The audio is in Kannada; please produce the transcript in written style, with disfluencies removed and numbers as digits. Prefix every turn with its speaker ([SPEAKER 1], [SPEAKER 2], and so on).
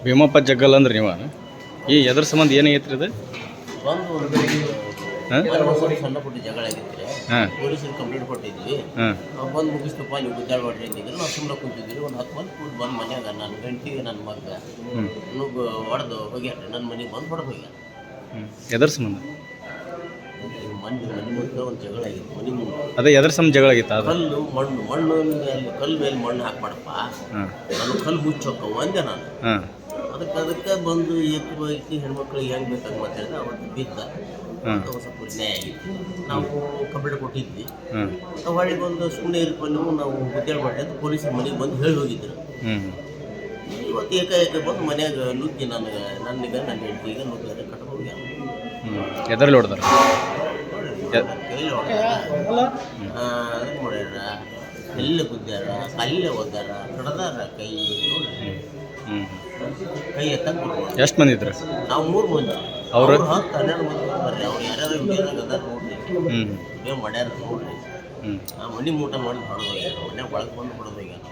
[SPEAKER 1] ಭೀಮಪ್ಪ ಜಗ್ಗಲ್ ಅಂದ್ರೆ ನೀವು ಈ ಎದ್ರ ಸಂಬಂಧ ಏನಾಗೈತ್ರಿ ಇದು?
[SPEAKER 2] ಒಂದು
[SPEAKER 1] ಹಾಂ
[SPEAKER 2] ಸಣ್ಣ ಪುಟ್ಟ ಜಗಳ ಆಗಿದ್ರೆ
[SPEAKER 1] ಹಾಂ
[SPEAKER 2] ಪೊಲೀಸರಿಗೆ ಕಂಪ್ಲೇಂಟ್ ಕೊಟ್ಟಿದ್ವಿ.
[SPEAKER 1] ಹಾಂ
[SPEAKER 2] ಬಂದು ಮುಗಿಸ್ತಪ್ಪ ನೀವು ಗುದ್ದಾಡ್ಬಾಡ್ರಿ ಅಂತಿದ್ರು. ನಾವು ಸುಮ್ಮನೆ ಕುಂತಿದ್ವಿ. ಒಂದು 10 ಮಂದಿ ಕೂತ್ ಬಂದು ಮನ್ಯಾಗ ನನ್ನ ಗಂಟಿಗೆ ನನ್ನ ಮಗ ನುಗ್ಗು ಹೊಡೆದು ಹೋಗ್ಯಾರ. ನನ್ನ ಮನೆಗೆ ಬಂದು ಹೊಡೆದು ಹೋಗ್ಯಾರ.
[SPEAKER 1] ಎದ್ರ ಸಂಬಂಧ?
[SPEAKER 2] ಮನೆ ಮುಂದೆ ಒಂದು ಜಗಳ ಆಗಿತ್ತು. ಮನೆ ಮುಂದೆ
[SPEAKER 1] ಅದೇ ಎದ್ರ ಸಂಬಂಧ ಜಗಳ ಆಗಿತ್ತು? ಅದು
[SPEAKER 2] ಕಲ್ಲು ಮಣ್ಣು ಮೇಲೆ ಕಲ್ಲು ಮೇಲೆ ಮಣ್ಣು ಹಾಕ್ಬಾಡಪ್ಪ,
[SPEAKER 1] ಹಾಂ
[SPEAKER 2] ನಾನು ಕಲ್ಲು ಮುಚ್ಚೋಕ್ಕವು ಅಂದೆ ನಾನು.
[SPEAKER 1] ಹಾಂ
[SPEAKER 2] ಅದಕ್ಕೆ ಬಂದು ಎತ್ತಿ ಹೆಣ್ಮಕ್ಳಿಗೆ ಹೆಂಗೆ ಬೇಕಾಗಿ ಮಾತಾಡಿದ್ರೆ ಅವತ್ತು ಬಿದ್ದ. ಸ್ವಲ್ಪ ನ್ಯಾಯ ಆಗಿತ್ತು. ನಾವು ಕಂಪ್ಲೇಂಟ್ ಕೊಟ್ಟಿದ್ವಿ. ಹೊಳ್ಳಿ ಬಂದು ಸುಮ್ಮನೆ ಇರ್ಕೊಂಡು ನಾವು ಗುದ್ದಾಡ್ಬಾರ್ದು ಅಂತ ಪೊಲೀಸರ ಮನೆಗೆ ಬಂದು ಹೇಳಿ ಹೋಗಿದ್ರು. ಇವತ್ತು ಏಕಾಏಕ ಬಂದು ಮನ್ಯಾಗ ನುಗ್ಗಿ ನನಗೆ ನನ್ನ ಹೆಂಡತಿಗೆ ನುಗ್ಗಾರೆ ಕಟ್ಕೊಂಡು ಹೋಗ್ಯಾರ.
[SPEAKER 1] ಎದರಲ್ಲಿ ಹೊಡೆದಾರ?
[SPEAKER 2] ಕೈಲಿ ಹೊಡ್ಯಾರ, ಅದಕ್ಕೆ ಮಾಡ್ಯಾರ, ಎಲ್ಲ ಗುದ್ದಾರ, ಕಲ್ಲೇ ಒದ್ದಾರ, ಕಡ್ದಾರ ಕೈ ನೋಡ್ರಿ. ಕೈ ಎತ್ತಕ್ಕೆ ಬರ್ಬೋದು.
[SPEAKER 1] ಎಷ್ಟು ಮಂದಿ ಇದ್ರು?
[SPEAKER 2] ನಾವು 3 ಮಂದಿ.
[SPEAKER 1] ಅವರು
[SPEAKER 2] 10-12 ಮಂದಿ ಬರ್ರಿ. ಅವ್ರು ಯಾರ್ಯಾರು ವಿಡಿಯೋದಾಗ ಅದಾರ ನೋಡ್ರಿ, ವಿಡಿಯೋ ಮಾಡ್ಯಾರ ನೋಡ್ರಿ. ಮನೆ ಊಟ ಮಾಡಿ ಹೊಡೆದು ಹೋಗ್ಯಾರ. ಮನ್ಯಾಗ ಒಳಗೆ ಬಂದು ಹೊಡೆದು ಹೋಗ್ಯಾರ.